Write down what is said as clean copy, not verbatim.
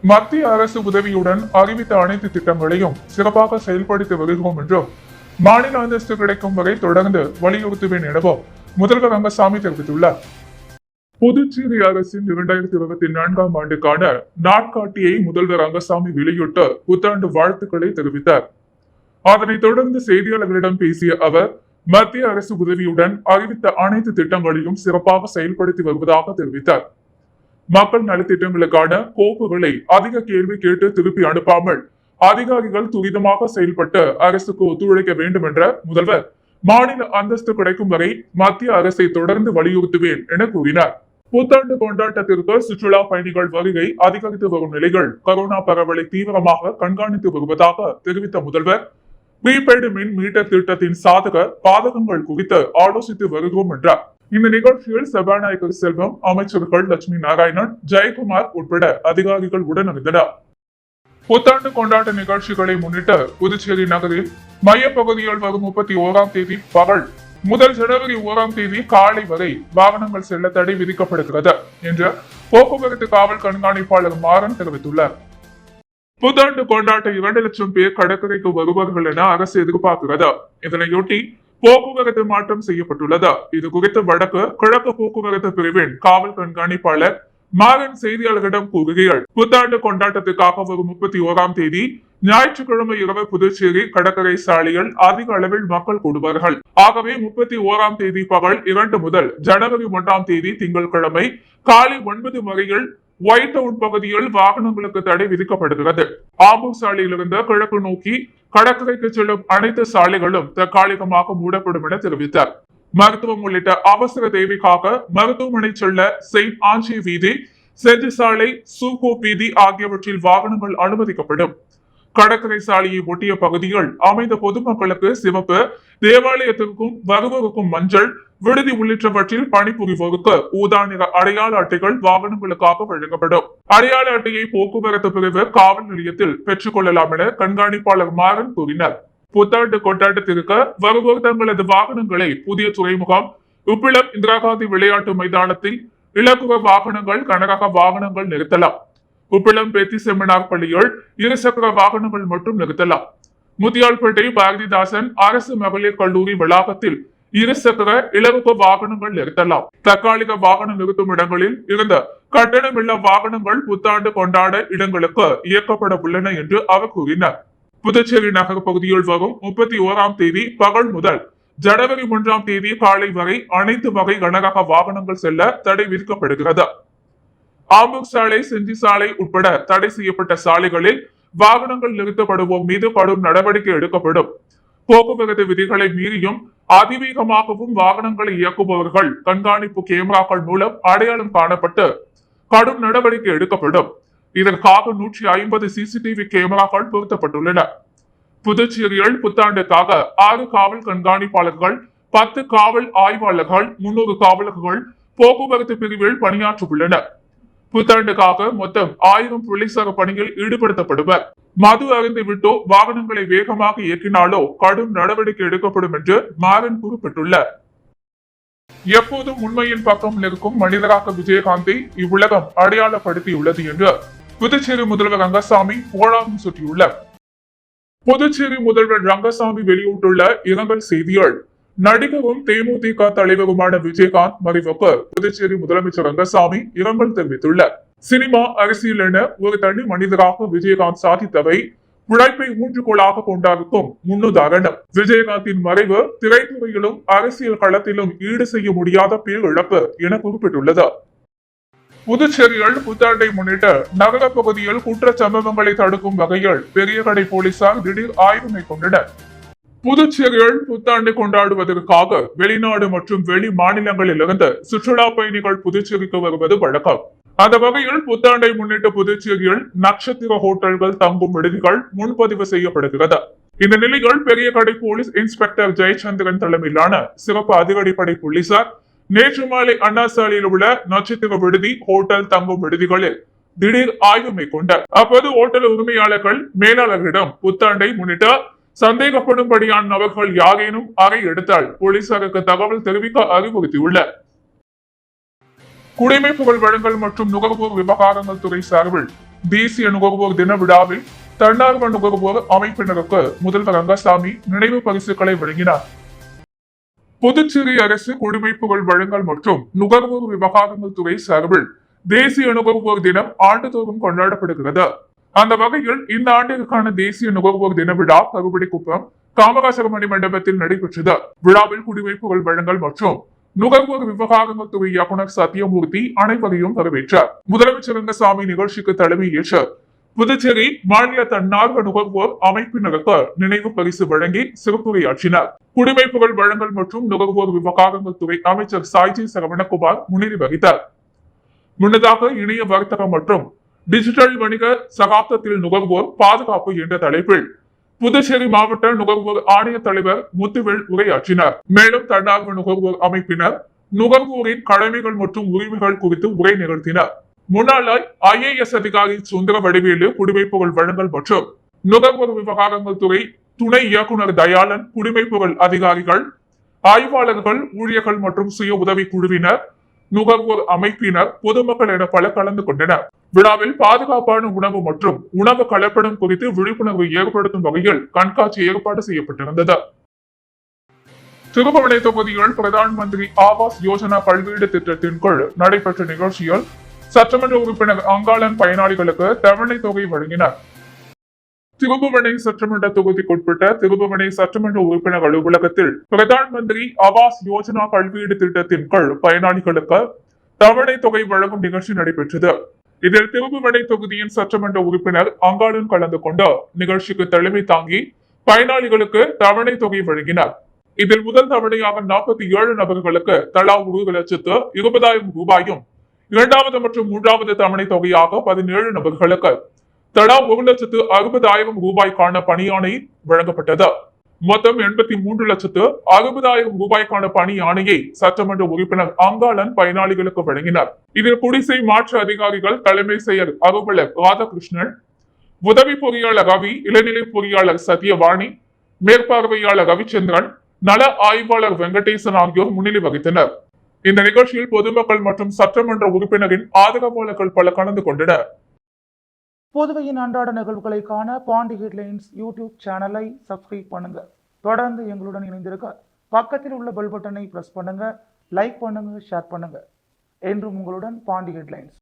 மத்திய அரசு உதவியுடன் அறிவித்த அனைத்து திட்டங்களையும் சிறப்பாக செயல்படுத்தி வருகிறோம் என்றும் மாநில அந்தஸ்து கிடைக்கும் வரை தொடர்ந்து வலியுறுத்துவேன் எனவும் முதல்வர் ரங்கசாமி தெரிவித்துள்ளார். புதுச்சேரி அரசின் 2024ஆம் ஆண்டுக்கான நாட்காட்டியை முதல்வர் ரங்கசாமி வெளியிட்டு புத்தாண்டு வாழ்த்துக்களை தெரிவித்தார். அதனைத் தொடர்ந்து செய்தியாளர்களிடம் பேசிய அவர், மத்திய அரசு உதவியுடன் அறிவித்த அனைத்து திட்டங்களையும் சிறப்பாக செயல்படுத்தி வருவதாக தெரிவித்தார். மக்கள் நலத்திட்டங்களுக்கான கோப்புகளை அதிக கேள்வி கேட்டு திருப்பி அனுப்பாமல் அதிகாரிகள் துரிதமாக செயல்பட்டு அரசுக்கு ஒத்துழைக்க வேண்டும் என்ற முதல்வர், மாநில அந்தஸ்து கிடைக்கும் வரை மத்திய அரசை தொடர்ந்து வலியுறுத்துவேன் என கூறினார். புத்தாண்டு கொண்டாட்டத்திற்கு சுற்றுலா பயணிகள் வருகை அதிகரித்து வரும் நிலையில் கரோனா பரவலை தீவிரமாக கண்காணித்து வருவதாக தெரிவித்த முதல்வர், ப்ரீபெய்டு மின் மீட்டர் திட்டத்தின் சாதக பாதகங்கள் குறித்து ஆலோசித்து வருகிறோம் என்றார். இந்த நிகழ்ச்சியில் சபாநாயகர் செல்வம், அமைச்சர்கள் லட்சுமி நாராயணன், ஜெயக்குமார் உட்பட அதிகாரிகள் உடனிருந்தனர். புத்தாண்டு கொண்டாட்ட நிகழ்ச்சிகளை முன்னிட்டு புதுச்சேரி நகரில் மையப்பகுதியில் வரும் 31ஆம் தேதி பகல் முதல் ஜனவரி 1ஆம் தேதி காலை வரை வாகனங்கள் செல்ல தடை விதிக்கப்படுகிறது என்று போக்குவரத்து காவல் கண்காணிப்பாளர் மாறன் தெரிவித்துள்ளார். புத்தாண்டு கொண்டாட்ட 2 லட்சம் பேர் கடற்கரைக்கு வருவார்கள் என அரசு எதிர்பார்க்கிறது. இதனையொட்டி போக்குவரத்து மாற்றம் செய்யப்பட்டுள்ளது. இது குறித்து வடக்கு கிழக்கு போக்குவரத்து பிரிவின் காவல் கண்காணிப்பாளர் மாறன் செய்தியாளர்களிடம் கூறுகையில், புத்தாண்டு கொண்டாட்டத்துக்காக வரும் 31ஆம் தேதி ஞாயிற்றுக்கிழமை இரவு புதுச்சேரி கடற்கரை சாலையில் அதிக அளவில் மக்கள் கூடுவார்கள். ஆகவே 31ஆம் தேதி பகல் 2 முதல் ஜனவரி 1ஆம் தேதி திங்கட்கிழமை காலை 9 வரையில் ஒயிட் டவுன் பகுதியில் வாகனங்களுக்கு தடை விதிக்கப்படுகிறது. ஆம்பூர் சாலையிலிருந்து கிழக்கு நோக்கி கடற்கரைக்கு செல்லும் அனைத்து சாலைகளும் தற்காலிகமாக மூடப்படும் என தெரிவித்தார். மருத்துவம் உள்ளிட்ட அவசர தேவைக்காக மருத்துவமனை செல்ல செயின்ட் ஆஞ்சி வீதி, செஞ்சி சாலை, சூகோ வீதி ஆகியவற்றில் வாகனங்கள் அனுமதிக்கப்படும். கடற்கரை சாலையை ஒட்டிய பகுதிகள் அமைந்த பொதுமக்களுக்கு சிவப்பு, தேவாலயத்திற்கும் வருவோருக்கும் மஞ்சள், விடுதி உள்ளிட்டவற்றில் பணிபுரிவோருக்கு ஊதா நிற அடையாள அட்டைகள் வாகனங்களுக்காக வழங்கப்படும். அடையாள அட்டையை போக்குவரத்து பிரிவு காவல் நிலையத்தில் பெற்றுக் கொள்ளலாம் என கண்காணிப்பாளர் மாறன் கூறினார். புத்தாண்டு கொண்டாட்டத்திற்கு வருவோர் தங்களது வாகனங்களை புதிய துறைமுகம், உப்பிளம் இந்திரா காந்தி விளையாட்டு மைதானத்தில் இலகுவ வாகனங்கள், கனரக வாகனங்கள் நிறுத்தலாம். உப்பிளம் பெத்தி செமினார் பள்ளியில் 2 சக்கர வாகனங்கள் மட்டும் நிறுத்தலாம். முத்தியால்பேட்டை பாரதிதாசன் அரசு மகளிர் கல்லூரி வளாகத்தில் 2 சக்கர இலகுவ வாகனங்கள் நிறுத்தலாம். தற்காலிக வாகனம் நிறுத்தும் இடங்களில் இருந்த கட்டணமில்லா வாகனங்கள் புத்தாண்டு கொண்டாட இடங்களுக்கு இயக்கப்பட உள்ளன என்று அவர் கூறினார். புதுச்சேரி நகர பகுதியில் வரும் 31ஆம் தேதி பகல் முதல் ஜனவரி 1ஆம் தேதி காலை வரை அனைத்து வகை கனரக வாகனங்கள் செல்ல தடை விதிக்கப்படுகிறது. ஆம்பூர் சாலை, செஞ்சி சாலை உட்பட தடை செய்யப்பட்ட சாலைகளில் வாகனங்கள் நிறுத்தப்படுவோர் மீது கடும் நடவடிக்கை எடுக்கப்படும். போக்குவரத்து விதிகளை மீறியும் அதிவேகமாகவும் வாகனங்களை இயக்குபவர்கள் கண்காணிப்பு கேமராக்கள் மூலம் அடையாளம் காணப்பட்டு கடும் நடவடிக்கை எடுக்கப்படும். இதற்காக 150 சிசிடிவி கேமராக்கள் பொருத்தப்பட்டுள்ளன. புதுச்சேரியில் புத்தாண்டுக்காக 6 காவல் கண்காணிப்பாளர்கள், 10 காவல் ஆய்வாளர்கள், 300 காவலர்கள் போக்குவரத்து பிரிவில் பணியாற்ற உள்ளனர். புத்தாண்டுக்காக மொத்தம் 1000 போலீசார் பணியில் ஈடுபடுத்தப்படுவர். மது அருந்து விட்டோ வாகனங்களை வேகமாக இயக்கினாலோ கடும் நடவடிக்கை எடுக்கப்படும் என்று மாறன் குறிப்பிட்டுள்ளார். எப்போதும் உண்மையின் பக்கம் நிற்கும் மனிதராக விஜயகாந்தை இவ்வுலகம் அடையாளப்படுத்தியுள்ளது என்று புதுச்சேரி முதல்வர் ரங்கசாமி புகழாரம் சூட்டியுள்ளார். புதுச்சேரி முதல்வர் ரங்கசாமி வெளியிட்டுள்ள இரங்கல் செய்தியில், நடிகரும் தேமுதிக தலைவருமான விஜயகாந்த் மறைவுக்கு புதுச்சேரி முதலமைச்சர் ரங்கசாமி இரங்கல் தெரிவித்துள்ளார். சினிமா, அரசியல் என ஒரு தனி மனிதராக விஜயகாந்த் சாதித்தவை உழைப்பை ஊன்றுகோலாக கொண்டாருக்கும் முன்னுதாரணம். விஜயகாந்தின் மறைவு திரைத்துறையிலும் அரசியல் களத்திலும் ஈடு செய்ய முடியாத பேரிழப்பு என குறிப்பிட்டுள்ளது. புதுச்சேரியில் புத்தாண்டை முன்னிட்டு நகர பகுதியில் குற்ற சம்பவங்களை தடுக்கும் வகையில் பெரியகடை போலீசார் திடீர் ஆய்வு மேற்கொண்டனர். புதுச்சேரியில் புத்தாண்டை கொண்டாடுவதற்காக வெளிநாடு மற்றும் வெளி மாநிலங்களிலிருந்து சுற்றுலா பயணிகள் புதுச்சேரிக்கு வருவது வழக்கம். அந்த வகையில் புத்தாண்டை முன்னிட்டு புதுச்சேரியில் நட்சத்திர ஹோட்டல்கள், தங்கும் விடுதிகள் முன்பதிவு செய்யப்படுகிறது. இந்த நிலையில் பெரியகடை போலீஸ் இன்ஸ்பெக்டர் ஜெயச்சந்திரன் தலைமையிலான சிறப்பு அதிரடிப்படை போலீசார் நேற்று மாலை அண்ணா சாலையில் உள்ள நட்சத்திர விடுதி, ஹோட்டல், தங்கும் விடுதிகளில் திடீர் ஆய்வு மேற்கொண்டார். அப்போது ஹோட்டல் உரிமையாளர்கள் மேலாளர்களிடம் புத்தாண்டை முன்னிட்டு சந்தேகப்படும்படியான நபர்கள் யாரேனும் அறை எடுத்தால் போலீசாருக்கு தகவல் தெரிவிக்க அறிவுறுத்தியுள்ளார். குடிமைப்புகள் வழங்கல் மற்றும் நுகர்வோர் விவகாரங்கள் துறை சார்பில் தேசிய நுகர்வோர் தின விழாவில் தன்னார்வ நுகர்வோர் அமைப்பினருக்கு முதல்வர் ரங்கசாமி நினைவு பரிசுகளை வழங்கினார். புதுச்சேரி அரசு குடிமைப்புகள் வழங்கல் மற்றும் நுகர்வோர் விவகாரங்கள் துறை சார்பில் தேசிய நுகர்வோர் தினம் ஆண்டுதோறும் கொண்டாடப்படுகிறது. அந்த வகையில் இந்த ஆண்டிற்கான தேசிய நுகர்வோர் தின விழா கருவடிக்குப்பம் காமராஜர் மணி மண்டபத்தில் நடைபெற்றது. விழாவில் குடிமைப்புகள் வழங்கல் மற்றும் நுகர்வோர் விவகாரங்கள் துறை இயக்குநர் சத்யமூர்த்தி அனைவரையும் வரவேற்றார். முதலமைச்சர் ரங்கசாமி நிகழ்ச்சிக்கு தலைமை ஏற்றார். புதுச்சேரி மாநில தன்னார்வ நுகர்வோர் அமைப்பினருக்கு நினைவு பரிசு வழங்கி சிறப்புரையாற்றினார். குடிமைப்புகள் வழங்கல் மற்றும் நுகர்வோர் விவகாரங்கள் துறை அமைச்சர் சாய்ஜி சரவணகுமார் முன்னிலை வகித்தார். முன்னதாக இணைய வர்த்தகம் மற்றும் டிஜிட்டல் வணிக சகாப்தத்தில் நுகர்வோர் பாதுகாப்பு என்ற தலைப்பில் புதுச்சேரி மாவட்ட நுகர்வோர் ஆணைய தலைவர் முத்துவேல் உரையாற்றினார். மேலும் தன்னார்வ நுகர்வோர் அமைப்பினர் நுகர்வோரின் கடமைகள் மற்றும் உரிமைகள் குறித்து உரை நிகழ்த்தினர். முன்னாள் IAS அதிகாரி சுந்தர வடிவேலு குடிமைப்புகள் வழங்கல் மற்றும் நுகர்வோர் விவகாரங்கள் துறை துணை இயக்குநர் தயாளன், குடிமைப்புகள் அதிகாரிகள், ஆய்வாளர்கள், ஊழியர்கள் மற்றும் சுய உதவி குழுவினர், நுகர்வோர் அமைப்பினர், பொதுமக்கள் என பல கலந்து கொண்டனர். விழாவில் பாதுகாப்பான உணவு மற்றும் உணவு கலப்படம் குறித்து விழிப்புணர்வு ஏற்படுத்தும் வகையில் கண்காட்சி ஏற்பாடு செய்யப்பட்டிருந்தது. திருபுவனை தொகுதியில் பிரதான் மந்திரி ஆவாஸ் யோஜனா கல்வீடு திட்டத்தின் கீழ் நடைபெற்ற நிகழ்ச்சியில் சட்டமன்ற உறுப்பினர் அங்காளன் பயனாளிகளுக்கு தவணை தொகை வழங்கினார். திருபுவனை சட்டமன்ற தொகுதிக்குட்பட்ட திருபுவனை சட்டமன்ற உறுப்பினர் அலுவலகத்தில் பிரதான் மந்திரி ஆவாஸ் யோஜனா கல்வீடு திட்டத்தின் கீழ் பயனாளிகளுக்கு தவணை தொகை வழங்கும் நிகழ்ச்சி நடைபெற்றது. இதில் திருபுவனை தொகுதியின் சட்டமன்ற உறுப்பினர் அங்காளன் கலந்து கொண்டு நிகழ்ச்சிக்கு தலைமை தாங்கி பயனாளிகளுக்கு தவணை தொகை வழங்கினார். இதில் முதல் தவணையாக 47 நபர்களுக்கு தலா 1,20,000 ரூபாயும், இரண்டாவது மற்றும் மூன்றாவது தவணை தொகையாக 17 நபர்களுக்கு தலா 1,60,000 ரூபாய்க்கான பணியாணை வழங்கப்பட்டது. மொத்தம் 83,60,000 ரூபாய்க்கான பணி ஆணையை சட்டமன்ற உறுப்பினர் அங்காளன் பயனாளிகளுக்கு வழங்கினார். இதில் குடிசை மாற்று அதிகாரிகள் தலைமை செயல் அலுவலர் ராதாகிருஷ்ணன், உதவி பொறியாளர் ரவி, இளநிலை பொறியாளர் சத்யவாணி, மேற்பார்வையாளர் ரவிச்சந்திரன், நல ஆய்வாளர் வெங்கடேசன் ஆகியோர் முன்னிலை வகித்தனர். இந்த நிகழ்ச்சியில் பொதுமக்கள் மற்றும் சட்டமன்ற உறுப்பினரின் ஆதரவாளர்கள் பல கலந்து கொண்டனர். புதுவையின் அன்றாட நிகழ்வுகளை காண பாண்டி ஹெட்லைன்ஸ் யூடியூப் சேனலை சப்ஸ்கிரைப் பண்ணுங்க. தொடர்ந்து எங்களுடன் இணைந்திருக்க பக்கத்தில் உள்ள பெல் பட்டனை பிரஸ் பண்ணுங்க, லைக் பண்ணுங்க, ஷேர் பண்ணுங்க. என்றும் உங்களுடன் பாண்டி ஹெட்லைன்ஸ்.